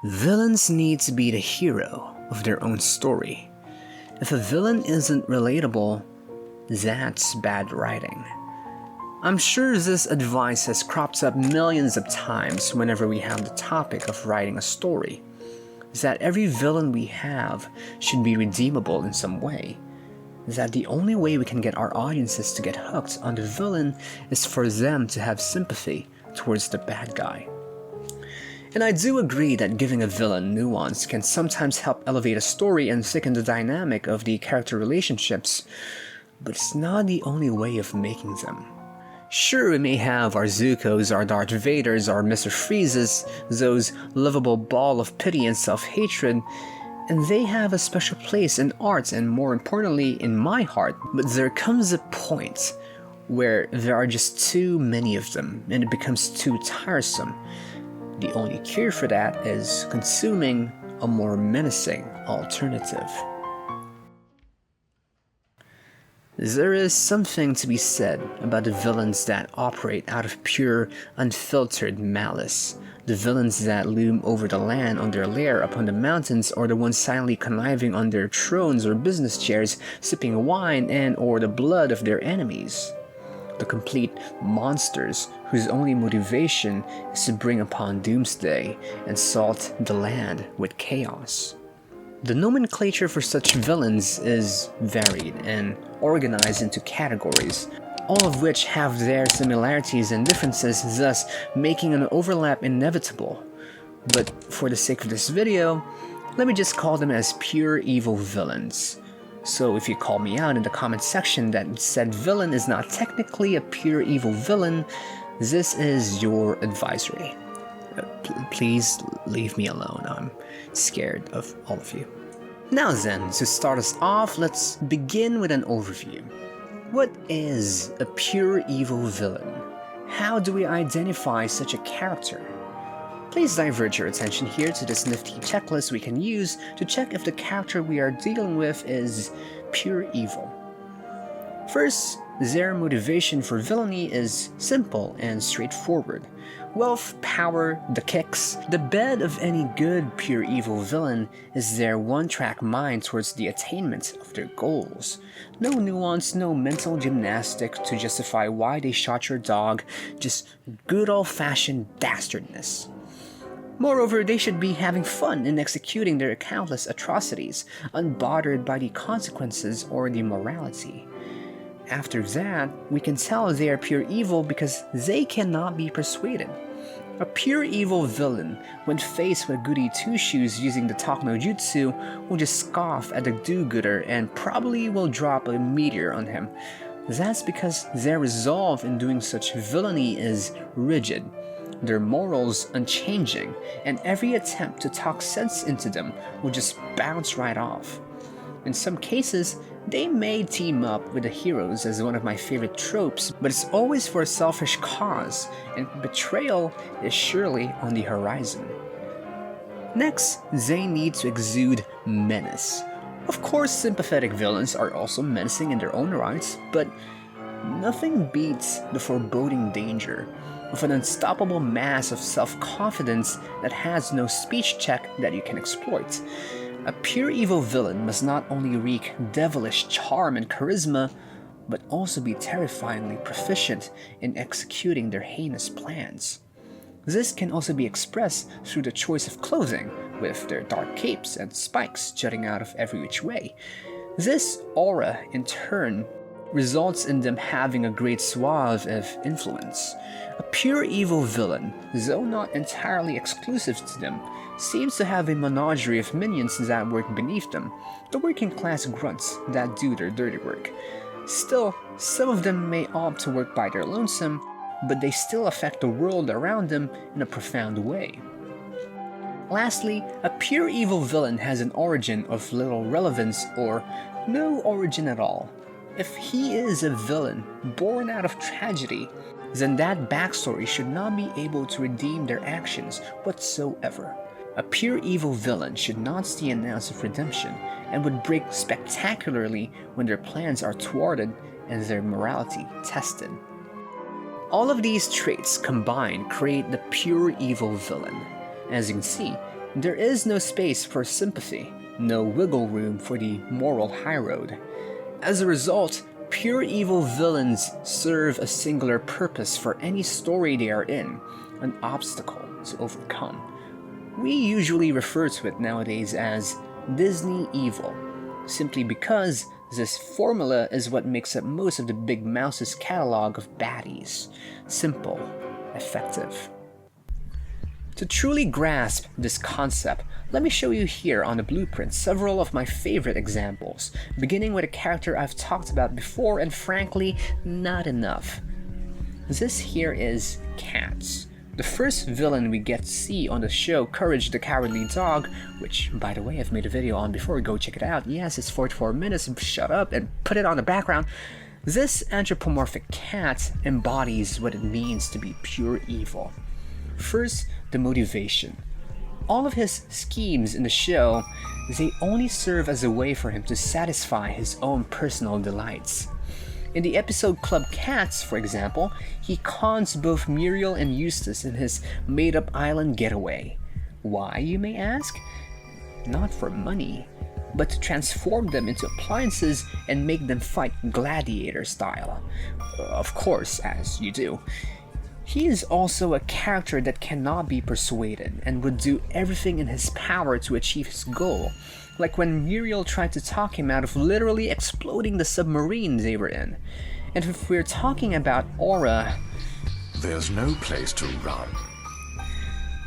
Villains need to be the hero of their own story. If a villain isn't relatable, that's bad writing. I'm sure this advice has cropped up millions of times whenever we have the topic of writing a story. That every villain we have should be redeemable in some way. That the only way we can get our audiences to get hooked on the villain is for them to have sympathy towards the bad guy. And I do agree that giving a villain nuance can sometimes help elevate a story and thicken the dynamic of the character relationships, but it's not the only way of making them. Sure, we may have our Zukos, our Darth Vaders, our Mr. Freezes, those lovable ball of pity and self-hatred, and they have a special place in art and more importantly in my heart, but there comes a point where there are just too many of them and it becomes too tiresome. The only cure for that is consuming a more menacing alternative. There is something to be said about the villains that operate out of pure, unfiltered malice. The villains that loom over the land on their lair upon the mountains, or the ones silently conniving on their thrones or business chairs, sipping wine and or the blood of their enemies. The complete monsters whose only motivation is to bring upon doomsday and salt the land with chaos. The nomenclature for such villains is varied and organized into categories, all of which have their similarities and differences, thus making an overlap inevitable. But for the sake of this video, let me just call them as pure evil villains. So if you call me out in the comment section that said villain is not technically a pure evil villain, this is your advisory. Please leave me alone, I'm scared of all of you. Now then, to start us off, let's begin with an overview. What is a pure evil villain? How do we identify such a character? Please divert your attention here to this nifty checklist we can use to check if the character we are dealing with is pure evil. First, their motivation for villainy is simple and straightforward. Wealth, power, the kicks. The bed of any good pure evil villain is their one-track mind towards the attainment of their goals. No nuance, no mental gymnastic to justify why they shot your dog, just good old-fashioned dastardness. Moreover, they should be having fun in executing their countless atrocities, unbothered by the consequences or the morality. After that, we can tell they are pure evil because they cannot be persuaded. A pure evil villain, when faced with goody two-shoes using the Talk no Jutsu, will just scoff at the do-gooder and probably will drop a meteor on him. That's because their resolve in doing such villainy is rigid, their morals unchanging, and every attempt to talk sense into them will just bounce right off. In some cases, they may team up with the heroes as one of my favorite tropes, but it's always for a selfish cause, and betrayal is surely on the horizon. Next, they need to exude menace. Of course, sympathetic villains are also menacing in their own rights, but nothing beats the foreboding danger of an unstoppable mass of self-confidence that has no speech check that you can exploit. A pure evil villain must not only wreak devilish charm and charisma, but also be terrifyingly proficient in executing their heinous plans. This can also be expressed through the choice of clothing, with their dark capes and spikes jutting out of every which way. This aura, in turn, results in them having a great swath of influence. A pure evil villain, though not entirely exclusive to them, seems to have a menagerie of minions that work beneath them, the working class grunts that do their dirty work. Still, some of them may opt to work by their lonesome, but they still affect the world around them in a profound way. Lastly, a pure evil villain has an origin of little relevance or no origin at all. If he is a villain born out of tragedy, then that backstory should not be able to redeem their actions whatsoever. A pure evil villain should not see an ounce of redemption and would break spectacularly when their plans are thwarted and their morality tested. All of these traits combined create the pure evil villain. As you can see, there is no space for sympathy, no wiggle room for the moral high road. As a result, pure evil villains serve a singular purpose for any story they are in, an obstacle to overcome. We usually refer to it nowadays as Disney evil, simply because this formula is what makes up most of the Big Mouse's catalog of baddies. Simple, effective. To truly grasp this concept, let me show you here on the blueprint several of my favorite examples, beginning with a character I've talked about before and frankly, not enough. This here is Katz, the first villain we get to see on the show Courage the Cowardly Dog, which, by the way, I've made a video on before, go check it out. Yes, it's 44 minutes, shut up and put it on the background. This anthropomorphic cat embodies what it means to be pure evil. First, the motivation. All of his schemes in the show, they only serve as a way for him to satisfy his own personal delights. In the episode Club Katz, for example, he cons both Muriel and Eustace in his made-up island getaway. Why, you may ask? Not for money, but to transform them into appliances and make them fight gladiator style. Of course, as you do. He is also a character that cannot be persuaded and would do everything in his power to achieve his goal, like when Muriel tried to talk him out of literally exploding the submarine they were in. And if we're talking about aura, there's no place to run.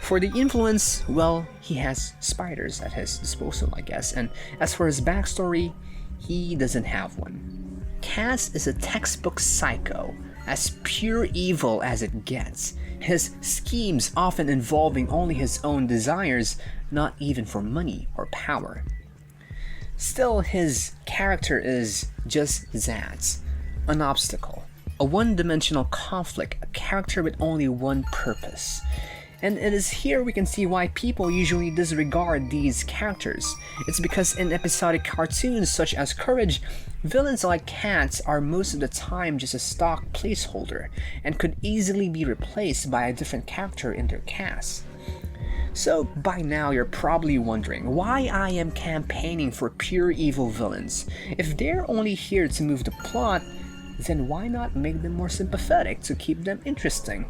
For the influence, well, he has spiders at his disposal, I guess, and as for his backstory, he doesn't have one. Katz is a textbook psycho, as pure evil as it gets, his schemes often involving only his own desires, not even for money or power. Still, his character is just that, an obstacle, a one-dimensional conflict, a character with only one purpose. And it is here we can see why people usually disregard these characters. It's because in episodic cartoons such as Courage, villains like Katz are most of the time just a stock placeholder and could easily be replaced by a different character in their cast. So by now you're probably wondering why I am campaigning for pure evil villains. If they're only here to move the plot, then why not make them more sympathetic to keep them interesting?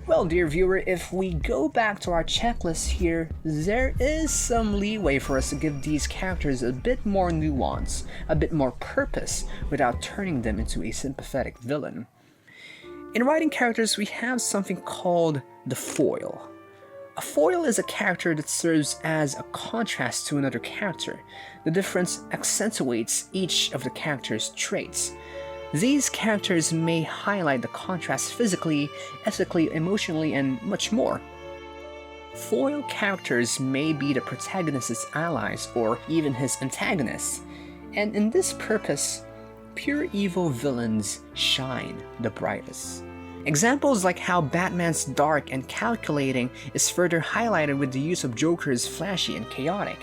Well, dear viewer, if we go back to our checklist here, there is some leeway for us to give these characters a bit more nuance, a bit more purpose, without turning them into a sympathetic villain. In writing characters, we have something called the foil. A foil is a character that serves as a contrast to another character. The difference accentuates each of the character's traits. These characters may highlight the contrast physically, ethically, emotionally, and much more. Foil characters may be the protagonist's allies or even his antagonists, and in this purpose, pure evil villains shine the brightest. Examples like how Batman's dark and calculating is further highlighted with the use of Joker's flashy and chaotic.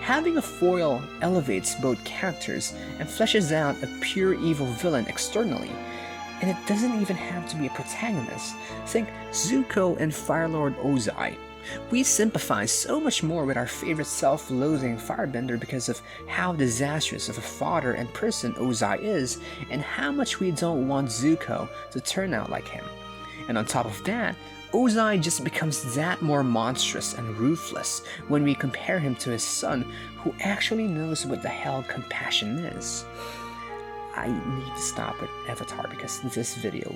Having a foil elevates both characters and fleshes out a pure evil villain externally, and it doesn't even have to be a protagonist. Think Zuko and Firelord Ozai. We sympathize so much more with our favorite self-loathing firebender because of how disastrous of a father and person Ozai is, and how much we don't want Zuko to turn out like him. And on top of that, Ozai just becomes that more monstrous and ruthless when we compare him to his son, who actually knows what the hell compassion is. I need to stop with Avatar because this video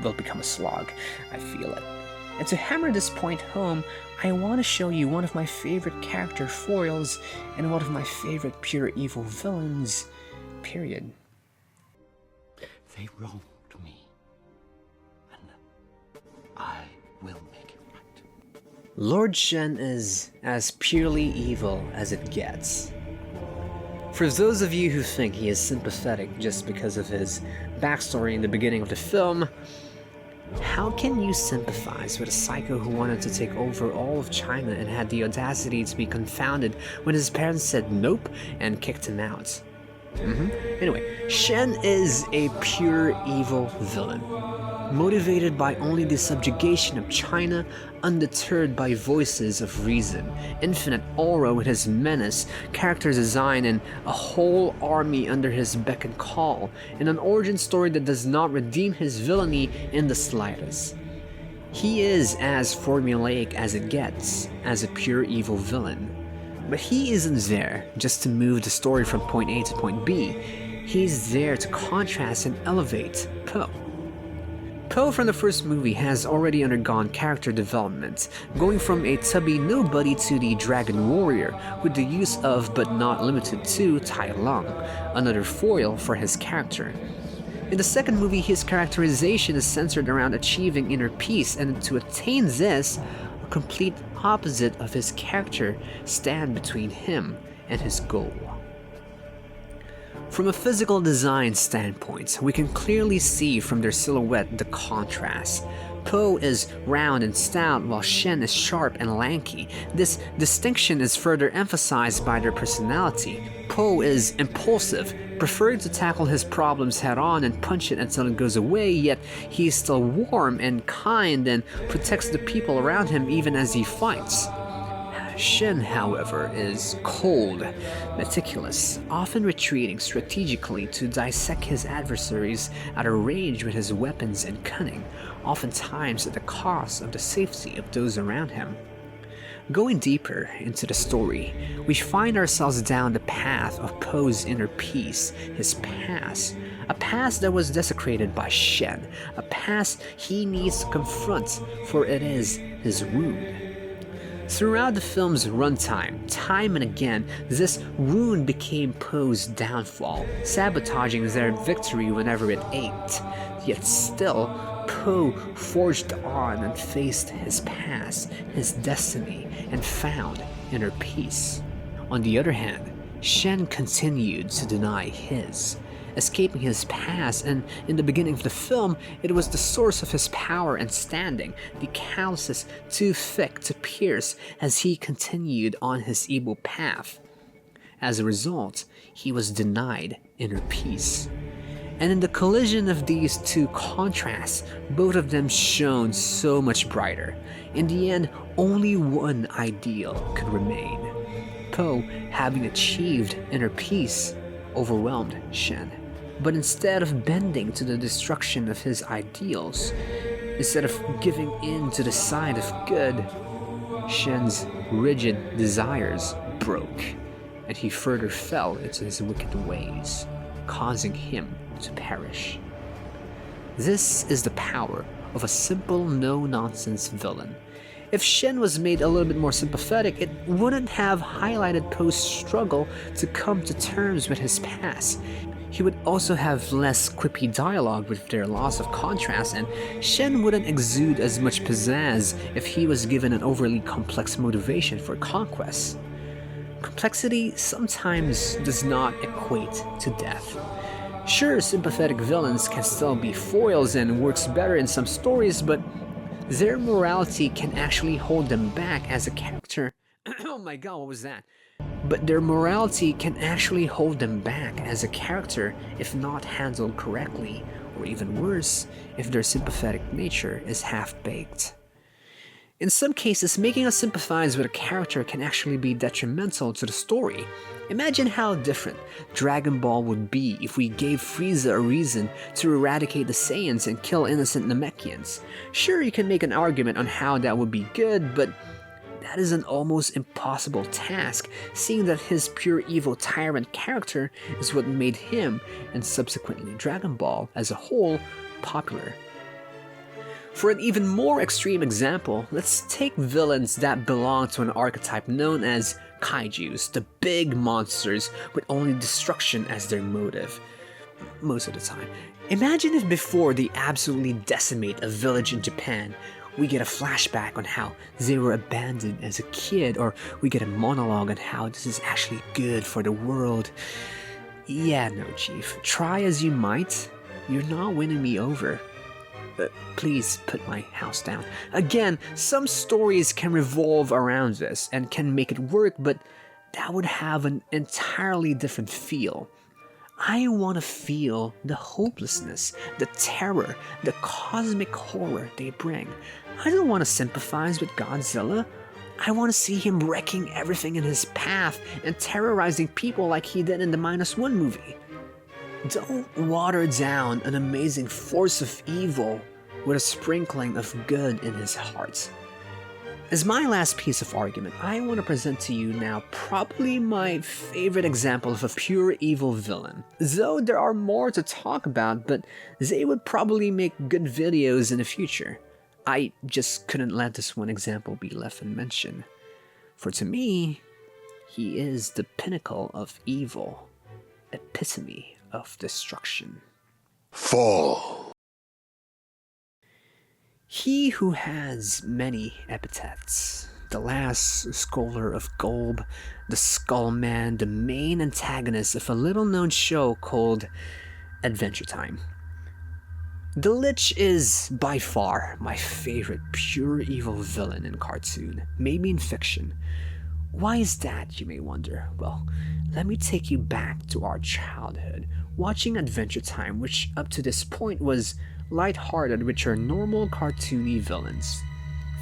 will become a slog. I feel it. And to hammer this point home, I want to show you one of my favorite character foils and one of my favorite pure evil villains, period. They wronged me, and I will make it right. Lord Shen is as purely evil as it gets. For those of you who think he is sympathetic just because of his backstory in the beginning of the film, how can you sympathize with a psycho who wanted to take over all of China and had the audacity to be confounded when his parents said nope and kicked him out? Anyway, Shen is a pure evil villain. motivated by only the subjugation of China, undeterred by voices of reason, infinite aura with his menace, character design, and a whole army under his beck and call, and an origin story that does not redeem his villainy in the slightest. He is as formulaic as it gets, as a pure evil villain. But he isn't there just to move the story from point A to point B. He's there to contrast and elevate Poe. Poe from the first movie has already undergone character development, going from a tubby nobody to the Dragon Warrior, with the use of, but not limited to, Tai Lung, another foil for his character. In the second movie, his characterization is centered around achieving inner peace, and to attain this, a complete opposite of his character stand between him and his goal. From a physical design standpoint, we can clearly see from their silhouette the contrast. Poe is round and stout while Shen is sharp and lanky. This distinction is further emphasized by their personality. Poe is impulsive, preferring to tackle his problems head on and punch it until it goes away, yet he is still warm and kind and protects the people around him even as he fights. Shen, however, is cold, meticulous, often retreating strategically to dissect his adversaries at a range with his weapons and cunning, oftentimes at the cost of the safety of those around him. Going deeper into the story, we find ourselves down the path of Poe's inner peace, his past, a past that was desecrated by Shen, a past he needs to confront, for it is his wound. Throughout the film's runtime, time and again, this wound became Poe's downfall, sabotaging their victory whenever it ached. Yet still, Poe forged on and faced his past, his destiny, and found inner peace. On the other hand, Shen continued to deny his, escaping his past, and in the beginning of the film, it was the source of his power and standing, the calluses too thick to pierce as he continued on his evil path. As a result, he was denied inner peace. And in the collision of these two contrasts, both of them shone so much brighter. In the end, only one ideal could remain. Poe, having achieved inner peace, overwhelmed Shen. But instead of bending to the destruction of his ideals, instead of giving in to the side of good, Shen's rigid desires broke, and he further fell into his wicked ways, causing him to perish. This is the power of a simple, no-nonsense villain. If Shen was made a little bit more sympathetic, it wouldn't have highlighted Poe's struggle to come to terms with his past. He would also have less quippy dialogue with their loss of contrast, and Shen wouldn't exude as much pizzazz if he was given an overly complex motivation for conquest. Complexity sometimes does not equate to death. Sure, sympathetic villains can still be foils and works better in some stories, but their morality can actually hold them back as a character. Oh my god, what was that? But their morality can actually hold them back as a character if not handled correctly, or even worse, if their sympathetic nature is half-baked. In some cases, making us sympathize with a character can actually be detrimental to the story. Imagine how different Dragon Ball would be if we gave Frieza a reason to eradicate the Saiyans and kill innocent Namekians. Sure, you can make an argument on how that would be good, but that is an almost impossible task, seeing that his pure evil tyrant character is what made him, and subsequently Dragon Ball as a whole, popular. For an even more extreme example, let's take villains that belong to an archetype known as kaijus, the big monsters with only destruction as their motive. Most of the time. Imagine if before they absolutely decimate a village in Japan, we get a flashback on how they were abandoned as a kid, or we get a monologue on how this is actually good for the world. Yeah, no, Chief. Try as you might, you're not winning me over. Please put my house down. Again, some stories can revolve around this and can make it work, but that would have an entirely different feel. I want to feel the hopelessness, the terror, the cosmic horror they bring. I don't want to sympathize with Godzilla. I want to see him wrecking everything in his path and terrorizing people like he did in the -1 movie. Don't water down an amazing force of evil with a sprinkling of good in his heart. As my last piece of argument, I want to present to you now probably my favorite example of a pure evil villain. Though there are more to talk about, but they would probably make good videos in the future. I just couldn't let this one example be left unmentioned. For to me, he is the pinnacle of evil, epitome of destruction. Fall. He who has many epithets, the last scholar of Golb, the Skull Man, the main antagonist of a little-known show called Adventure Time. The Lich is by far my favorite pure evil villain in cartoon, maybe in fiction. Why is that, you may wonder? Well, let me take you back to our childhood, watching Adventure Time, which up to this point was light-hearted with your normal cartoony villains.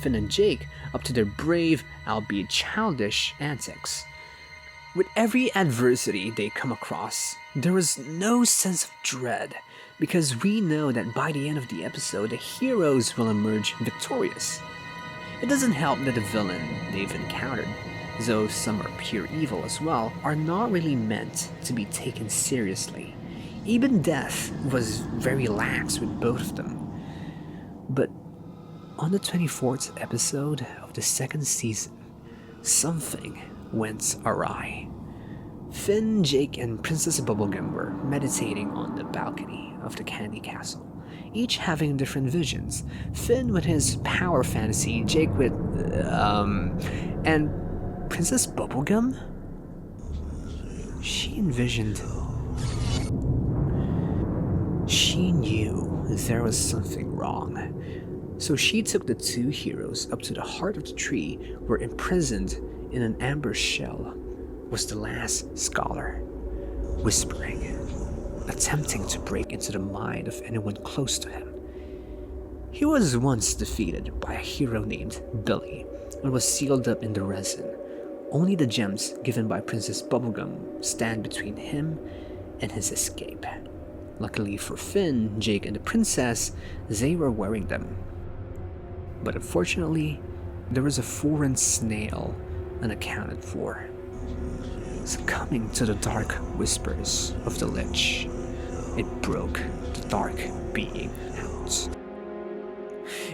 Finn and Jake up to their brave, albeit childish, antics. With every adversity they come across, there was no sense of dread, because we know that by the end of the episode, the heroes will emerge victorious. It doesn't help that the villain they've encountered, though some are pure evil as well, are not really meant to be taken seriously. Even death was very lax with both of them. But on the 24th episode of the second season, something went awry. Finn, Jake, and Princess Bubblegum were meditating on the balcony of the Candy Castle, each having different visions. Finn with his power fantasy, Jake with, and Princess Bubblegum? She envisioned... She knew there was something wrong. So she took the two heroes up to the heart of the tree where imprisoned in an amber shell was the last scholar, whispering, attempting to break into the mind of anyone close to him. He was once defeated by a hero named Billy and was sealed up in the resin. Only the gems given by Princess Bubblegum stand between him and his escape. Luckily for Finn, Jake, and the princess, they were wearing them. But unfortunately, there was a foreign snail unaccounted for, succumbing to the dark whispers of the Lich. It broke the dark being out.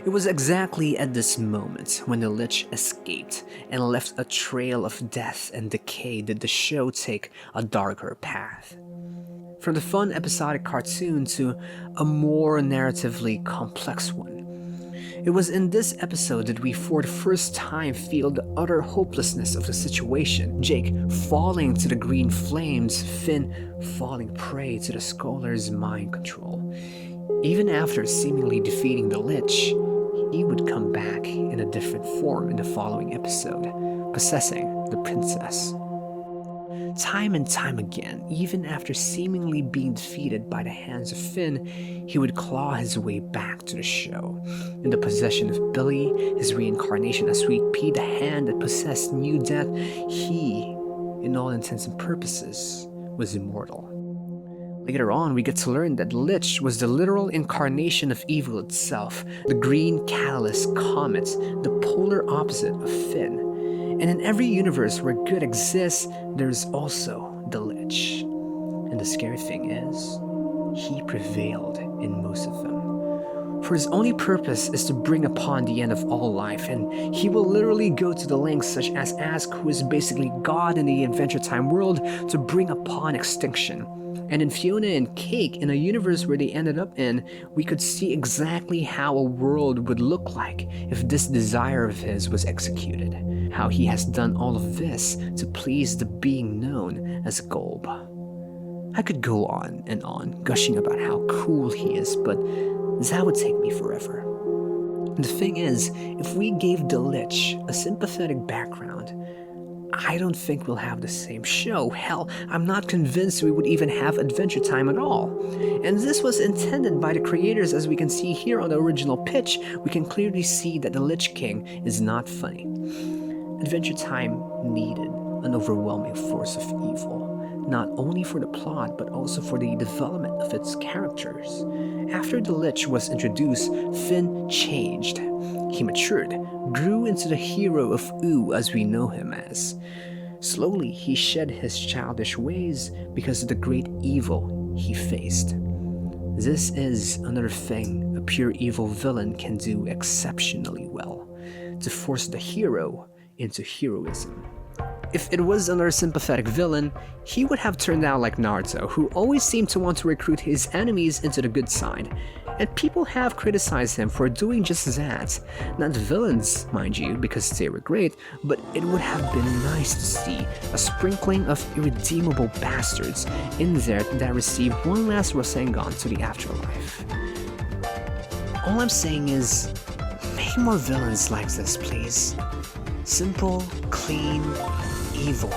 It was exactly at this moment when the Lich escaped and left a trail of death and decay did the show take a darker path. From the fun episodic cartoon to a more narratively complex one. It was in this episode that we for the first time feel the utter hopelessness of the situation. Jake falling to the green flames, Finn falling prey to the scholar's mind control. Even after seemingly defeating the Lich, he would come back in a different form in the following episode, possessing the princess. Time and time again, even after seemingly being defeated by the hands of Finn, he would claw his way back to the show. In the possession of Billy, his reincarnation as Sweet Pea, the hand that possessed New Death, he, in all intents and purposes, was immortal. Later on, we get to learn that Lich was the literal incarnation of evil itself, the green catalyst comet, the polar opposite of Finn. And in every universe where good exists, there's also the Lich. And the scary thing is, he prevailed in most of them. For his only purpose is to bring upon the end of all life, and he will literally go to the lengths such as ask who is basically God in the Adventure Time world to bring upon extinction. And in Fiona and Cake, in a universe where they ended up in, we could see exactly how a world would look like if this desire of his was executed. How he has done all of this to please the being known as Golb. I could go on and on, gushing about how cool he is, but that would take me forever. The thing is, if we gave the Lich a sympathetic background, I don't think we'll have the same show. Hell, I'm not convinced we would even have Adventure Time at all. And this was intended by the creators. As we can see here on the original pitch, we can clearly see that the Lich King is not funny. Adventure Time needed an overwhelming force of evil, not only for the plot but also for the development of its characters. After the Lich was introduced, Finn changed. He matured, grew into the hero of Wu as we know him as. Slowly, he shed his childish ways because of the great evil he faced. This is another thing a pure evil villain can do exceptionally well, to force the hero into heroism. If it was another sympathetic villain, he would have turned out like Naruto, who always seemed to want to recruit his enemies into the good side, and people have criticized him for doing just that. Not villains, mind you, because they were great, but it would have been nice to see a sprinkling of irredeemable bastards in there that receive one last Rasengan to the afterlife. All I'm saying is, make more villains like this, please. Simple, clean, evil.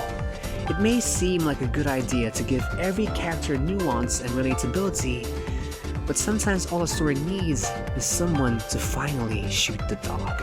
It may seem like a good idea to give every character nuance and relatability, but sometimes all a story needs is someone to finally shoot the dog.